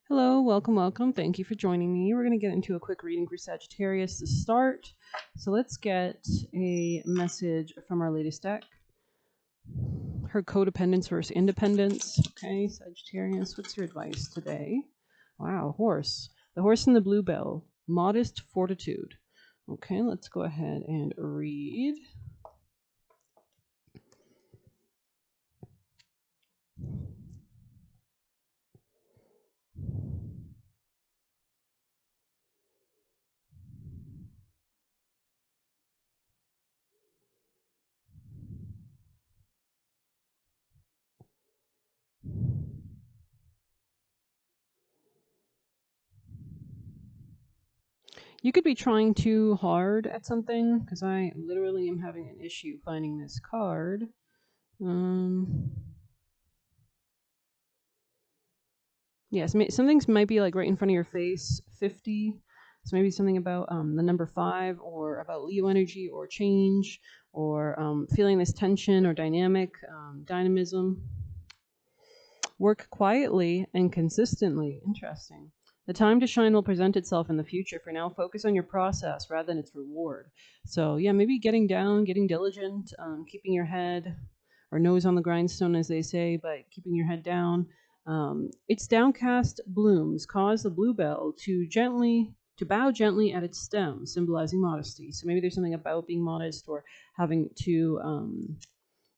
Hello, welcome, welcome. Thank you for joining me. We're going to get into a quick reading for Sagittarius to start. So let's get a message from our latest deck. Her codependence versus independence. Okay, Sagittarius, what's your advice today? Wow, horse. The horse in the bluebell. Modest fortitude. Okay, let's go ahead and read. You could be trying too hard at something, because I literally am having an issue finding this card. Yes, some things might be like right in front of your face, 50. So maybe something about the number 5, or about Leo energy or change, or feeling this tension or dynamism. Work quietly and consistently. Interesting. The time to shine will present itself in the future. For now, focus on your process rather than its reward. So, yeah, maybe getting down, getting diligent, keeping your head or nose on the grindstone, as they say, but keeping your head down. Its downcast blooms cause the bluebell to bow gently at its stem, symbolizing modesty. So maybe there's something about being modest or having to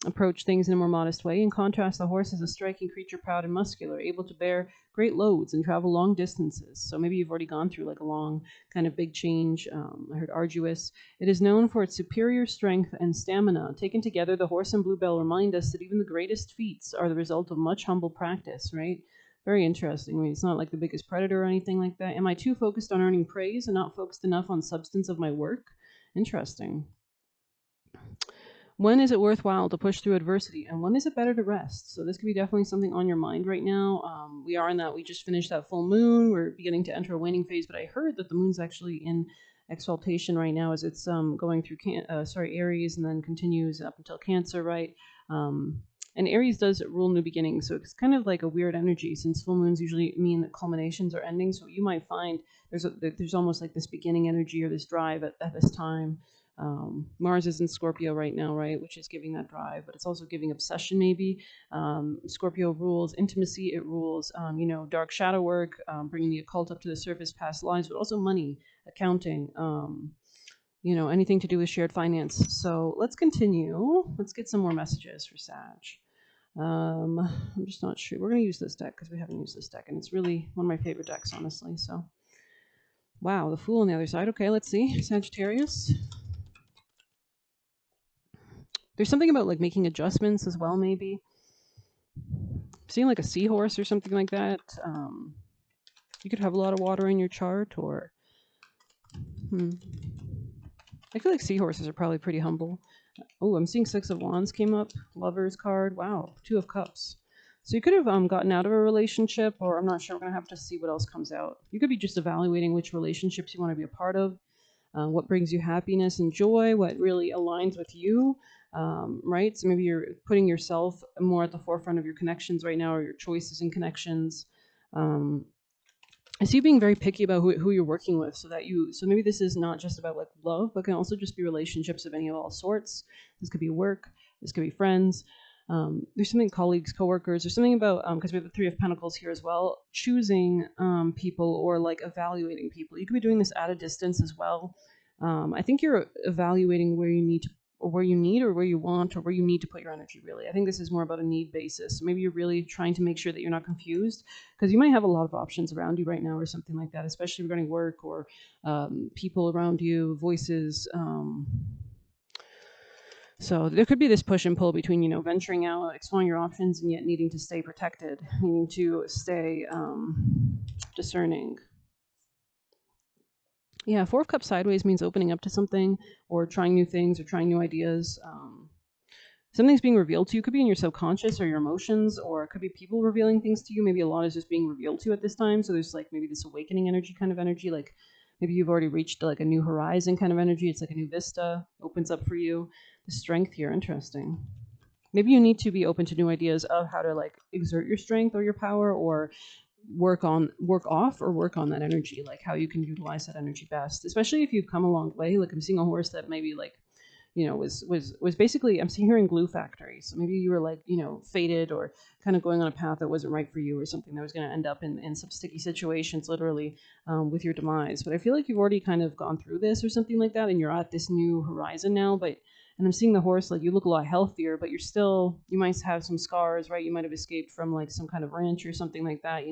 approach things in a more modest way. In contrast, the horse is a striking creature, proud and muscular, able to bear great loads and travel long distances. So maybe you've already gone through like a long kind of big change. I heard arduous. It is known for its superior strength and stamina. Taken together, the horse and bluebell remind us that even the greatest feats are the result of much humble practice, right? Very interesting. I mean, it's not like the biggest predator or anything like that. Am I too focused on earning praise and not focused enough on substance of my work? Interesting. When is it worthwhile to push through adversity, and when is it better to rest? So this could be definitely something on your mind right now. We just finished that full moon. We're beginning to enter a waning phase, but I heard that the moon's actually in exaltation right now as it's going through Aries, and then continues up until Cancer, right? And Aries does rule new beginnings, so it's kind of like a weird energy, since full moons usually mean that culminations are ending. So you might find there's almost like this beginning energy or this drive at this time. Mars is in Scorpio right now, right, which is giving that drive, but it's also giving obsession, maybe. Scorpio rules intimacy, it rules, dark shadow work, bringing the occult up to the surface, past lives, but also money, accounting, anything to do with shared finance. So let's continue. Let's get some more messages for Sag. I'm just not sure. We're going to use this deck because we haven't used this deck, and it's really one of my favorite decks, honestly. So, wow, the Fool on the other side. Okay, let's see. Sagittarius. There's something about like making adjustments as well, maybe. Seeing like a seahorse or something like that. You could have a lot of water in your chart, or I feel like seahorses are probably pretty humble. Oh, I'm seeing 6 of Wands came up. Lover's card. Wow, 2 of Cups. So you could have gotten out of a relationship, or I'm not sure. We're going to have to see what else comes out. You could be just evaluating which relationships you want to be a part of, what brings you happiness and joy, what really aligns with you, right? So maybe you're putting yourself more at the forefront of your connections right now, or your choices and connections. I see you being very picky about who you're working with, so maybe this is not just about like love, but can also just be relationships of any of all sorts. This could be work, this could be friends. There's something colleagues, coworkers, or something about, because we have the 3 of Pentacles here as well, choosing people or like evaluating people. You could be doing this at a distance as well. I think you're evaluating where you need to, or where you need, or where you want, or where you need to put your energy, really. I think this is more about a need basis. So maybe you're really trying to make sure that you're not confused, because you might have a lot of options around you right now or something like that, especially regarding work or people around you, voices. So there could be this push and pull between, venturing out, exploring your options, and yet needing to stay protected, needing to stay discerning. Yeah, 4 of Cups sideways means opening up to something, or trying new things, or trying new ideas. Something's being revealed to you. It could be in your subconscious or your emotions, or it could be people revealing things to you. Maybe a lot is just being revealed to you at this time. So there's like maybe this awakening kind of energy, like maybe you've already reached like a new horizon kind of energy. It's like a new vista opens up for you. The strength here, interesting. Maybe you need to be open to new ideas of how to like exert your strength or your power, or work off or work on that energy, like how you can utilize that energy best, especially if you've come a long way. Like I'm seeing a horse that maybe like, was basically, I'm seeing her in glue factory. So maybe you were like, faded or kind of going on a path that wasn't right for you or something that was going to end up in some sticky situations, literally, with your demise. But I feel like you've already kind of gone through this or something like that, and you're at this new horizon now. And I'm seeing the horse, like you look a lot healthier, but you might have some scars, right? You might have escaped from like some kind of ranch or something like that.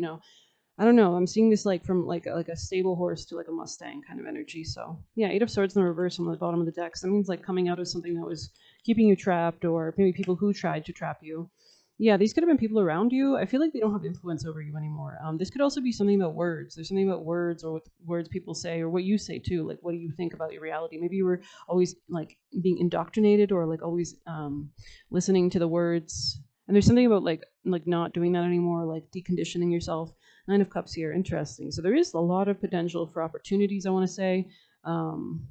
I don't know. I'm seeing this like from like a stable horse to like a Mustang kind of energy. So yeah, Eight of Swords in the reverse on the bottom of the deck. So that means like coming out of something that was keeping you trapped, or maybe people who tried to trap you. Yeah, these could have been people around you. I feel like they don't have influence over you anymore. This could also be something about words. There's something about words, or what words people say, or what you say too. Like, what do you think about your reality? Maybe you were always like being indoctrinated, or like always listening to the words. And there's something about like not doing that anymore, like deconditioning yourself. Nine of Cups here, interesting. So there is a lot of potential for opportunities, I want to say. Um,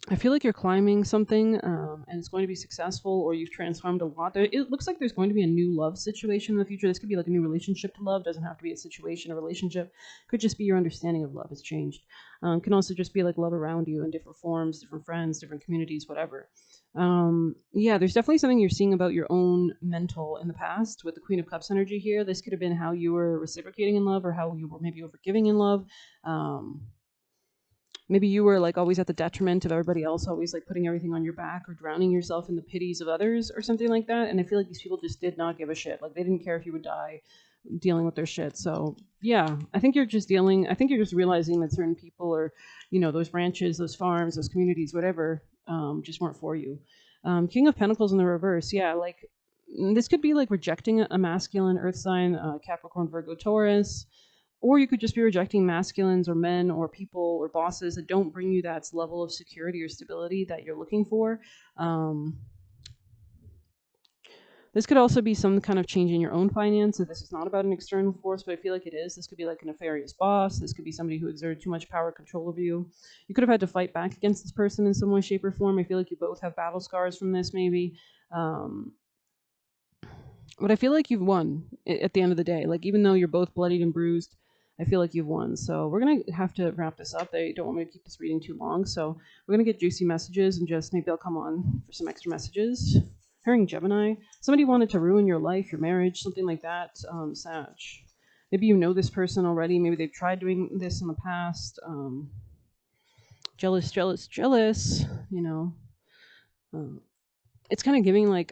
I feel like you're climbing something, and it's going to be successful, or you've transformed a lot. It looks like there's going to be a new love situation in the future. This could be like a new relationship to love. Doesn't have to be a situation, a relationship. Could just be your understanding of love has changed. Can also just be like love around you in different forms, different friends, different communities, whatever. Yeah, there's definitely something you're seeing about your own mental in the past with the Queen of Cups energy here. This could have been how you were reciprocating in love, or how you were maybe overgiving in love. Um, Maybe you were like always at the detriment of everybody else, always like putting everything on your back or drowning yourself in the pities of others or something like that. And I feel like these people just did not give a shit. Like they didn't care if you would die dealing with their shit. So yeah, I think you're just realizing that certain people, or, those ranches, those farms, those communities, whatever, just weren't for you. King of Pentacles in the reverse. Yeah. Like this could be like rejecting a masculine earth sign, Capricorn, Virgo, Taurus, or you could just be rejecting masculines or men or people or bosses that don't bring you that level of security or stability that you're looking for. Um, this could also be some kind of change in your own finances. This is not about an external force, but I feel like it is. This could be like a nefarious boss. This could be somebody who exerted too much power control over you. You could have had to fight back against this person in some way, shape, or form. I feel like you both have battle scars from this, maybe. Um, but I feel like you've won at the end of the day. Like, even though you're both bloodied and bruised, I feel like you've won. So we're gonna have to wrap this up. They don't want me to keep this reading too long, so we're gonna get juicy messages, and just maybe I'll come on for some extra messages. Hearing Gemini, somebody wanted to ruin your life, your marriage, something like that. Sag, maybe you know this person already. Maybe they've tried doing this in the past. Jealous, jealous, jealous. Uh, it's kind of giving like,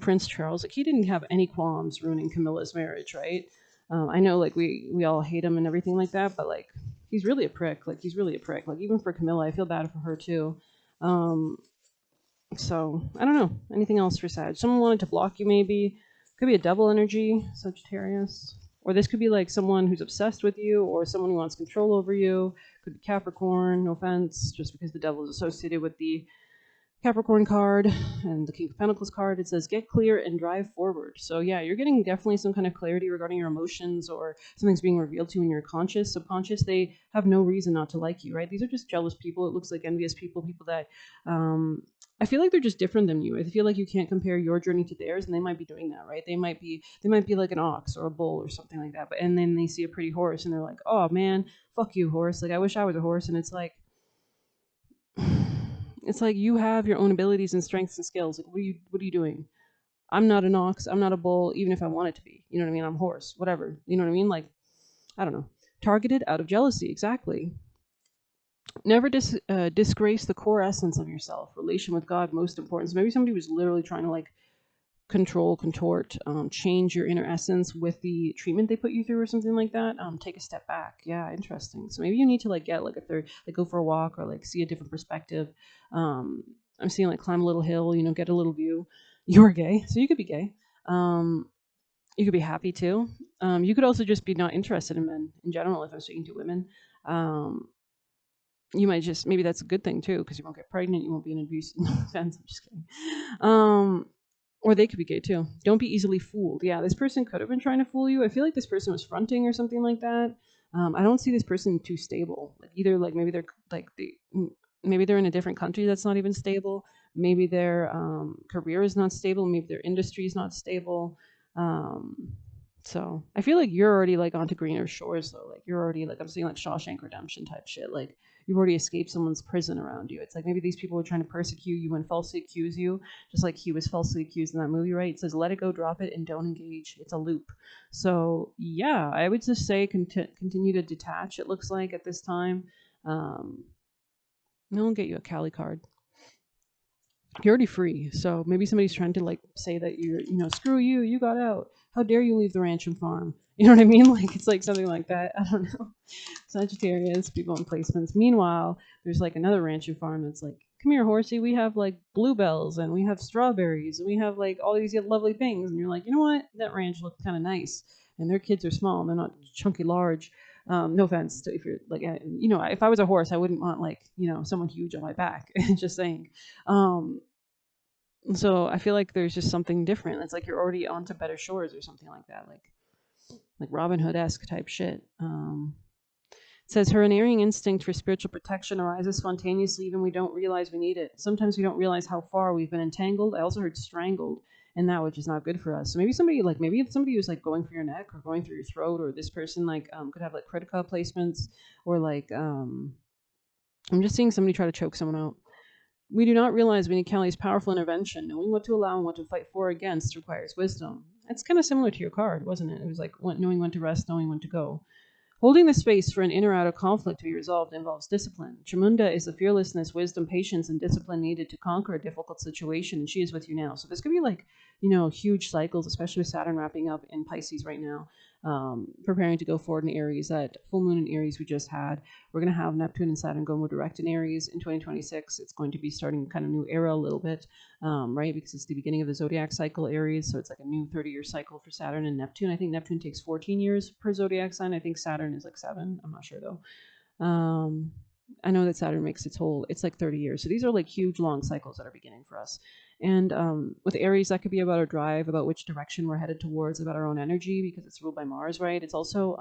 Prince Charles, like he didn't have any qualms ruining Camilla's marriage, right? I know like we all hate him and everything like that, but like he's really a prick. Like he's really a prick. Like even for Camilla, I feel bad for her too. um so I don't know, anything else for Sag? Someone wanted to block you, maybe. Could be a double energy, Sagittarius. Or this could be like someone who's obsessed with you, or someone who wants control over you. Could be Capricorn, no offense, just because the devil is associated with the Capricorn card and the King of Pentacles card. It says get clear and drive forward. So yeah, you're getting definitely some kind of clarity regarding your emotions, or something's being revealed to you in your conscious, subconscious. They have no reason not to like you, right? These are just jealous people. It looks like envious people, people that I feel like they're just different than you. I feel like you can't compare your journey to theirs, and they might be doing that, right? They might be like an ox or a bull or something like that. But and then they see a pretty horse and they're like, oh man, fuck you, horse. Like I wish I was a horse. And it's like it's like you have your own abilities and strengths and skills. Like what are you doing? I'm not an ox, I'm not a bull, even if I wanted to be. You know what I mean? I'm a horse, whatever. You know what I mean? Like, I don't know. Targeted out of jealousy, exactly. Never disgrace the core essence of yourself. Relation with God, most important. So maybe somebody was literally trying to like control, contort, change your inner essence with the treatment they put you through or something like that. Take a step back. Yeah, interesting. So maybe you need to like get like a third, like go for a walk, or like see a different perspective. um I'm seeing like climb a little hill, get a little view. You're gay, so you could be gay. You could be happy too. You could also just be not interested in men in general. If I'm speaking to women, um you might just, maybe that's a good thing too, because you won't get pregnant, you won't be in abuse. No offense, I'm just kidding. Or they could be gay too. Don't be easily fooled. Yeah, this person could have been trying to fool you. I feel like this person was fronting or something like that. I don't see this person too stable. Like either like maybe they're like maybe they're in a different country that's not even stable. Maybe their career is not stable. Maybe their industry is not stable. Um, So I feel like you're already like onto greener shores though. Like you're already like I'm seeing like Shawshank Redemption type shit. Like you've already escaped someone's prison around you. It's like maybe these people were trying to persecute you and falsely accuse you, just like he was falsely accused in that movie, right? It says let it go, drop it, and don't engage. It's a loop. So yeah, I would just say continue to detach. It looks like at this time. Um, I'll get you a Cali card. You're already free. So maybe somebody's trying to like say that screw you, you got out. How dare you leave the ranch and farm? You know what I mean? Like it's like something like that. I don't know. Sagittarius, people in placements. Meanwhile, there's like another ranch and farm that's like, come here, horsey. We have like bluebells and we have strawberries and we have like all these lovely things. And you're like, you know what? That ranch looks kind of nice. And their kids are small and they're not chunky large. No offense to if you're like, if I was a horse, I wouldn't want like, someone huge on my back. Just saying. So I feel like there's just something different. It's like you're already onto better shores or something like that, like Robin Hood-esque type shit. It says her unerring instinct for spiritual protection arises spontaneously even we don't realize we need it. Sometimes we don't realize how far we've been entangled. I also heard strangled, and that which is not good for us. So maybe somebody who's like going for your neck or going through your throat, or this person like could have like critica placements, or like I'm just seeing somebody try to choke someone out. We do not realize we need Kelly's powerful intervention. Knowing what to allow and what to fight for against requires wisdom. That's kind of similar to your card, wasn't it? It was like knowing when to rest, knowing when to go. Holding the space for an inner outer conflict to be resolved involves discipline. Chamunda is the fearlessness, wisdom, patience, and discipline needed to conquer a difficult situation, and she is with you now. So this could be like, huge cycles, especially with Saturn wrapping up in Pisces right now, preparing to go forward in Aries. That full moon in Aries we just had. We're going to have Neptune and Saturn go more direct in Aries in 2026. It's going to be starting kind of new era a little bit, right? Because it's the beginning of the zodiac cycle, Aries. So it's like a new 30-year cycle for Saturn and Neptune. I think Neptune takes 14 years per zodiac sign. I think Saturn is like 7. I'm not sure though. I know that Saturn makes it's like 30 years. So these are like huge, long cycles that are beginning for us. And with Aries, that could be about our drive, about which direction we're headed towards, about our own energy, because it's ruled by Mars, right? It's also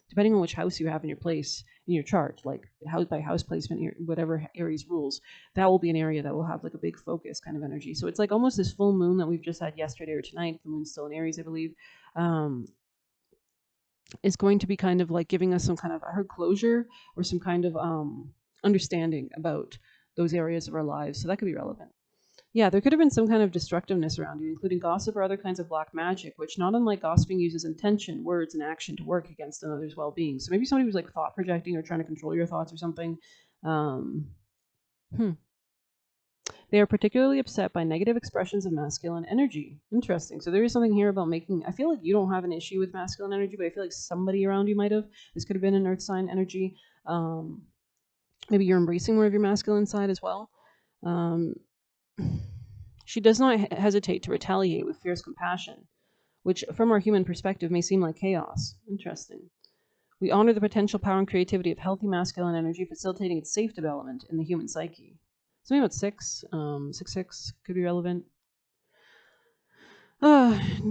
depending on which house you have in your place in your chart, like house by house placement, whatever Aries rules, that will be an area that will have like a big focus kind of energy. So it's like almost this full moon that we've just had yesterday or tonight. The moon's still in Aries, I believe. Is going to be kind of like giving us some kind of, I heard, closure or some kind of understanding about those areas of our lives. So that could be relevant. Yeah, there could have been some kind of destructiveness around you, including gossip or other kinds of black magic, which, not unlike gossiping, uses intention, words, and action to work against another's well-being. So maybe somebody was like thought projecting or trying to control your thoughts or something. Um, They are particularly upset by negative expressions of masculine energy. Interesting. So there is something here about making. I feel like you don't have an issue with masculine energy, but I feel like somebody around you might have. This could have been an earth sign energy. Maybe you're embracing more of your masculine side as well. She does not hesitate to retaliate with fierce compassion, which, from our human perspective, may seem like chaos. Interesting. We honor the potential power and creativity of healthy masculine energy, facilitating its safe development in the human psyche. Something about 6 could be relevant.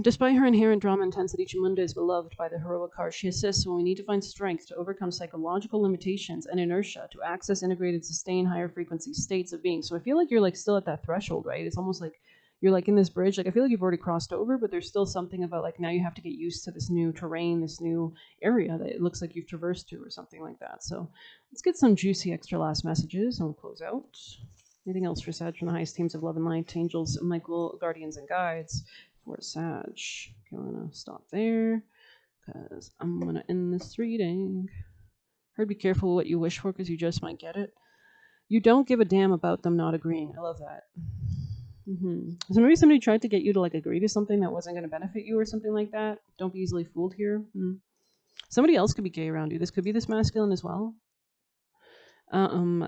Despite her inherent drama intensity, Chamunda is beloved by the heroic heart. She assists when we need to find strength to overcome psychological limitations and inertia to access integrated, sustained, higher frequency states of being. So I feel like you're like still at that threshold, right? It's almost like you're like in this bridge. Like I feel like you've already crossed over, but there's still something about like now you have to get used to this new terrain, this new area that it looks like you've traversed to or something like that. So let's get some juicy extra last messages and we'll close out. Anything else for Sag from the highest teams of love and light, angels, Michael, guardians, and guides for Sag? Okay, I'm going to stop there because I'm going to end this reading. Heard be careful what you wish for because you just might get it. You don't give a damn about them not agreeing. I love that. So maybe somebody tried to get you to like agree to something that wasn't going to benefit you or something like that. Don't be easily fooled here. Somebody else could be gay around you. This could be this masculine as well.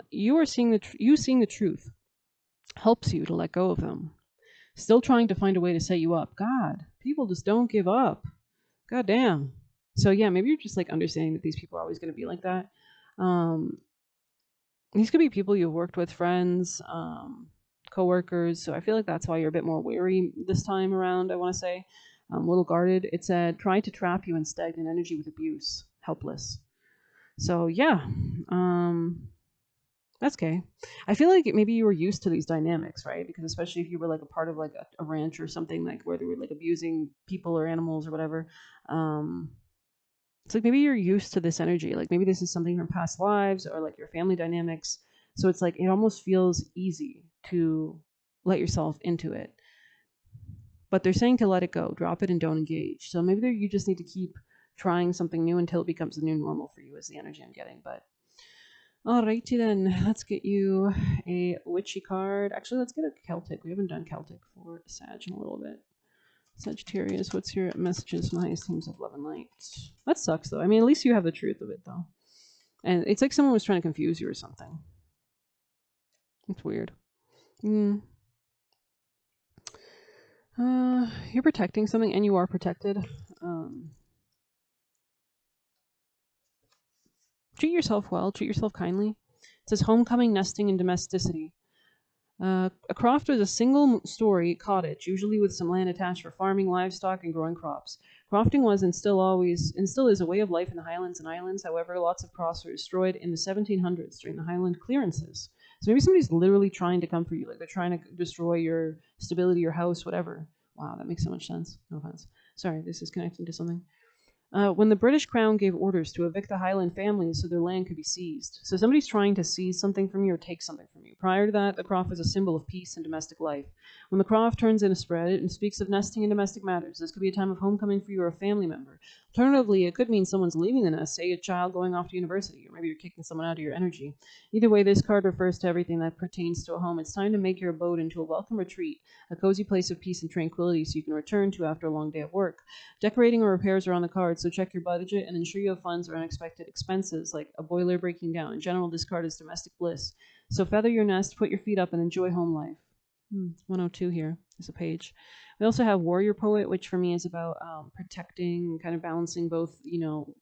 You are seeing the truth helps you to let go of them. Still trying to find a way to set you up. God, people just don't give up. God damn. So yeah, maybe you're just like understanding that these people are always going to be like that. These could be people you've worked with, friends, coworkers. So I feel like that's why you're a bit more wary this time around, I want to say. A little guarded. It said, try to trap you in stagnant energy with abuse. Helpless. So yeah. That's okay. I feel like maybe you were used to these dynamics, right? Because especially if you were like a part of like a ranch or something, like where they were like abusing people or animals or whatever. Um, it's like maybe you're used to this energy. Like maybe this is something from past lives or like your family dynamics. So it's like it almost feels easy to let yourself into it. But they're saying to let it go, drop it, and don't engage. So maybe you just need to keep trying something new until it becomes the new normal for you, is the energy I'm getting. But alrighty then, let's get you a witchy card. Actually, let's get a Celtic. We haven't done Celtic for Sag in a little bit. Sagittarius, what's your messages from the highest themes of love and light? That sucks though. I mean, at least you have the truth of it though. And it's like someone was trying to confuse you or something. It's weird. You're protecting something, and you are protected. Treat yourself well. Treat yourself kindly. It says homecoming, nesting, and domesticity. A croft was a single-story cottage, usually with some land attached for farming, livestock, and growing crops. Crofting was and still is a way of life in the Highlands and Islands. However, lots of crofts were destroyed in the 1700s during the Highland clearances. So maybe somebody's literally trying to come for you, like they're trying to destroy your stability, your house, whatever. Wow, that makes so much sense. No offense. Sorry, this is connecting to something. When the British Crown gave orders to evict the Highland families so their land could be seized. So somebody's trying to seize something from you or take something from you. Prior to that, the croft was a symbol of peace and domestic life. When the croft turns in a spread and speaks of nesting in domestic matters, this could be a time of homecoming for you or a family member. Alternatively, it could mean someone's leaving the nest, say a child going off to university, or maybe you're kicking someone out of your energy. Either way, this card refers to everything that pertains to a home. It's time to make your abode into a welcome retreat, a cozy place of peace and tranquility so you can return to after a long day of work. Decorating or repairs are on the card, so check your budget and ensure you have funds or unexpected expenses like a boiler breaking down. In general, this card is domestic bliss. So feather your nest, put your feet up, and enjoy home life. 102 here is a page. We also have Warrior Poet, which for me is about protecting, kind of balancing both,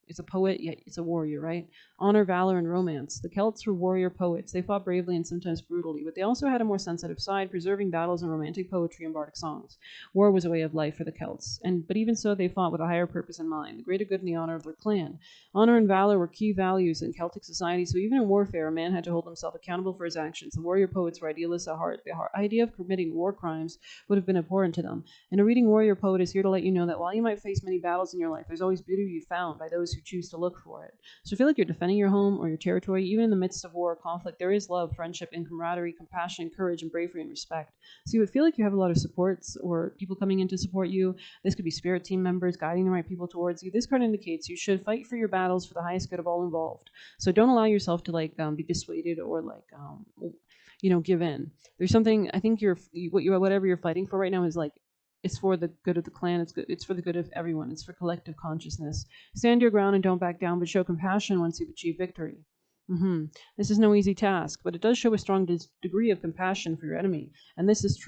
it's a poet, yet it's a warrior, right? Honor, valor, and romance. The Celts were warrior poets. They fought bravely and sometimes brutally, but they also had a more sensitive side, preserving battles and romantic poetry and bardic songs. War was a way of life for the Celts, but even so, they fought with a higher purpose in mind, the greater good and the honor of their clan. Honor and valor were key values in Celtic society, so even in warfare, a man had to hold himself accountable for his actions. The warrior poets were idealists at heart. The idea of committing war crimes would have been abhorrent to them. And a reading Warrior Poet is here to let you know that while you might face many battles in your life, there's always beauty to be found by those who choose to look for it. So I feel like you're defending your home or your territory, even in the midst of war or conflict. There is love, friendship, and camaraderie, compassion, courage, and bravery and respect. So you would feel like you have a lot of supports or people coming in to support you. This could be spirit team members guiding the right people towards you. This card indicates you should fight for your battles for the highest good of all involved. So don't allow yourself to be dissuaded or give in. There's something I think whatever you're fighting for right now is like it's for the good of the clan. It's for the good of everyone. It's for collective consciousness. Stand your ground and don't back down, but show compassion once you've achieved victory. This is no easy task, but it does show a strong degree of compassion for your enemy, and this is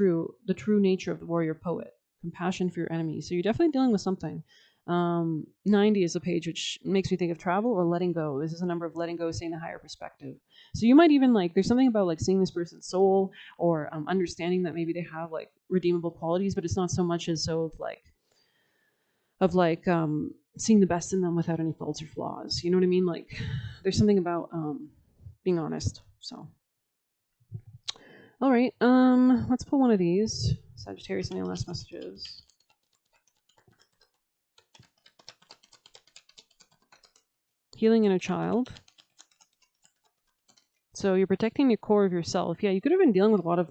the true nature of the warrior poet. Compassion for your enemy. So you're definitely dealing with something. 90 is a page which makes me think of travel or letting go. This is a number of letting go, seeing the higher perspective. So you might even there's something about seeing this person's soul or understanding that maybe they have redeemable qualities, but it's not so much as so of seeing the best in them without any faults or flaws. You know what I mean? There's something about being honest. So all right, let's pull one of these. Sagittarius, any last messages? Healing inner child. So you're protecting the core of yourself. Yeah, you could have been dealing with a lot of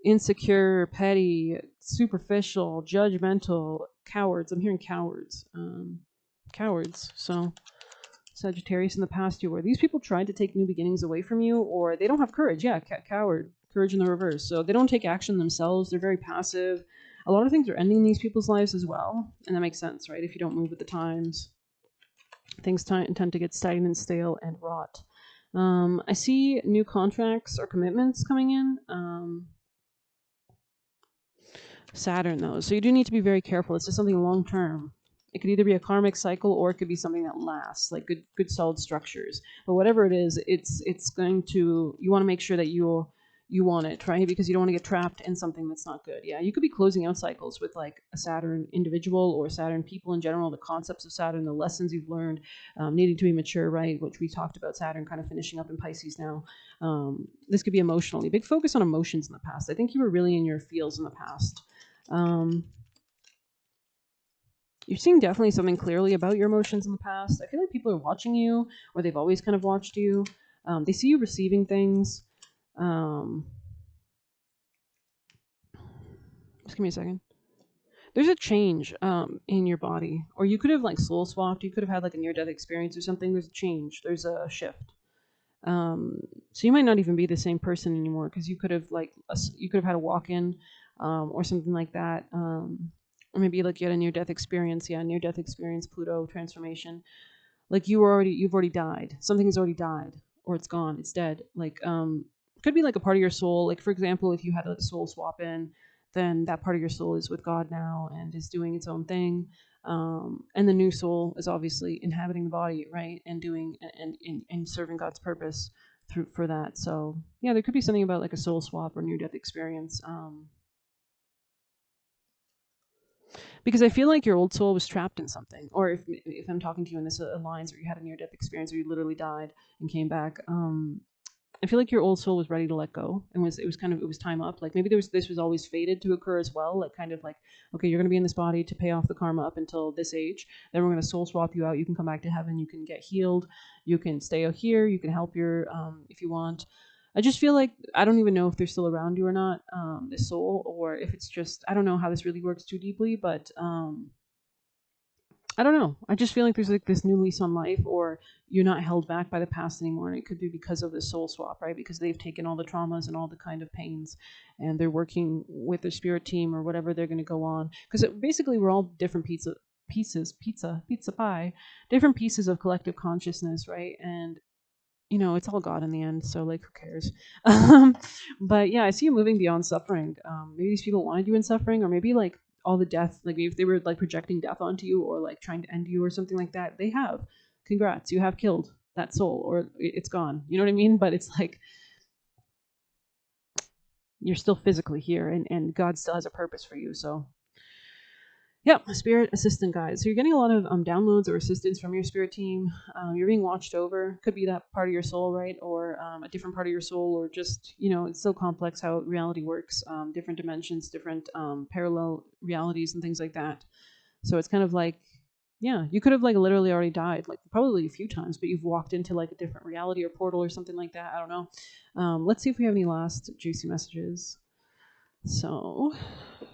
insecure, petty, superficial, judgmental cowards. I'm hearing cowards. Cowards. So Sagittarius, in the past you were. These people tried to take new beginnings away from you, or they don't have courage. Yeah, coward. Courage in the reverse. So they don't take action themselves. They're very passive. A lot of things are ending in these people's lives as well. And that makes sense, right? If you don't move with the times. Things tend to get stagnant, stale, and rot. I see new contracts or commitments coming in. Saturn, though. So you do need to be very careful. This is something long term. It could either be a karmic cycle or it could be something that lasts, like good solid structures. But whatever it is, it's going to. You want to make sure that you you want it, right? Because you don't want to get trapped in something that's not good. Yeah, you could be closing out cycles with like a Saturn individual or Saturn people in general, the concepts of Saturn, the lessons you've learned, needing to be mature, right? Which we talked about Saturn kind of finishing up in Pisces now. This could be emotionally. Big focus on emotions in the past. I think you were really in your feels in the past. You're seeing definitely something clearly about your emotions in the past. I feel like people are watching you, or they've always kind of watched you. They see you receiving things. Just give me a second. There's a change in your body, or you could have like soul swapped. You could have had like a near death experience or something. There's a change. There's a shift. So you might not even be the same person anymore because you could have had a walk in, or something like that. Or maybe like you had a near death experience. Yeah, near death experience, Pluto transformation. Like you've already died. Something has already died, or it's gone. It's dead. Like could be like a part of your soul. Like for example, if you had a soul swap in, then that part of your soul is with God now and is doing its own thing. And the new soul is obviously inhabiting the body, right, and doing and serving God's purpose through for that. So yeah, there could be something about like a soul swap or near death experience. Because I feel like your old soul was trapped in something, or if I'm talking to you and this aligns, or you had a near death experience, or you literally died and came back. I feel like your old soul was ready to let go, and it was time up. Like maybe this was always fated to occur as well. Like kind of like, okay, you're gonna be in this body to pay off the karma up until this age. Then we're gonna soul swap you out. You can come back to heaven. You can get healed. You can stay out here. You can help your if you want. I just feel like I don't even know if they're still around you or not, this soul, or if it's just I don't know how this really works too deeply, but I don't know. I just feel like there's like this new lease on life, or you're not held back by the past anymore. And it could be because of the soul swap, right? Because they've taken all the traumas and all the kind of pains, and they're working with their spirit team or whatever they're going to go on. Because basically, we're all different pizza pie, different pieces of collective consciousness, right? And it's all God in the end. So like, who cares? But yeah, I see you moving beyond suffering. Maybe these people wanted you in suffering, or maybe like all the death, like if they were like projecting death onto you or like trying to end you or something like that, they have. Congrats, you have killed that soul, or it's gone. You know what I mean? But it's like you're still physically here, and God still has a purpose for you. So yeah, spirit assistant guides. So you're getting a lot of downloads or assistance from your spirit team. You're being watched over. Could be that part of your soul, right? Or a different part of your soul, or just, it's so complex how reality works. Different dimensions, different parallel realities and things like that. So it's kind of like, yeah, you could have like literally already died, like probably a few times, but you've walked into like a different reality or portal or something like that. I don't know. Let's see if we have any last juicy messages. So,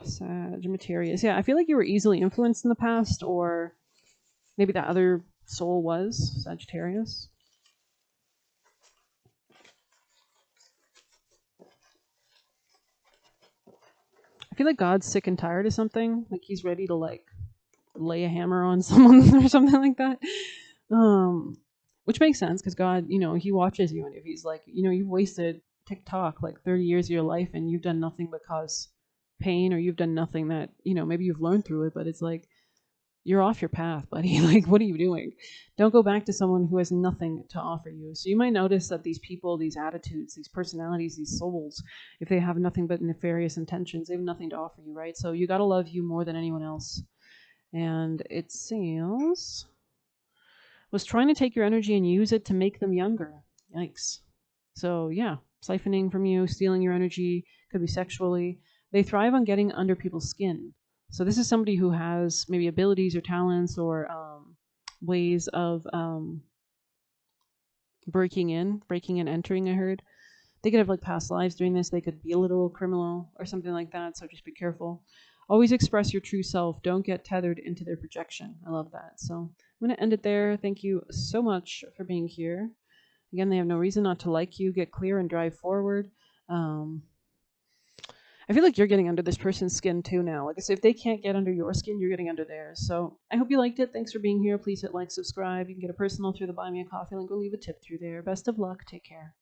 Sagittarius. Yeah, I feel like you were easily influenced in the past, or maybe that other soul was Sagittarius. I feel like God's sick and tired of something. Like he's ready to like lay a hammer on someone or something like that. Which makes sense because God, he watches you, and if he's like, you've wasted TikTok like 30 years of your life and you've done nothing but cause pain, or you've done nothing that, maybe you've learned through it, but it's like, you're off your path, buddy. Like, what are you doing? Don't go back to someone who has nothing to offer you. So you might notice that these people, these attitudes, these personalities, these souls, if they have nothing but nefarious intentions, they have nothing to offer you, right? So you got to love you more than anyone else. And it seems was trying to take your energy and use it to make them younger. Yikes. So yeah, siphoning from you, stealing your energy, could be sexually. They thrive on getting under people's skin. So this is somebody who has maybe abilities or talents or ways of breaking in, entering, I heard. They could have like past lives doing this. They could be a literal criminal or something like that. So just be careful. Always express your true self. Don't get tethered into their projection. I love that. So I'm going to end it there. Thank you so much for being here. Again, they have no reason not to like you. Get clear and drive forward. I feel like you're getting under this person's skin too now. Like I said, if they can't get under your skin, you're getting under theirs. So I hope you liked it. Thanks for being here. Please hit like, subscribe. You can get a personal through the Buy Me a Coffee link or leave a tip through there. Best of luck. Take care.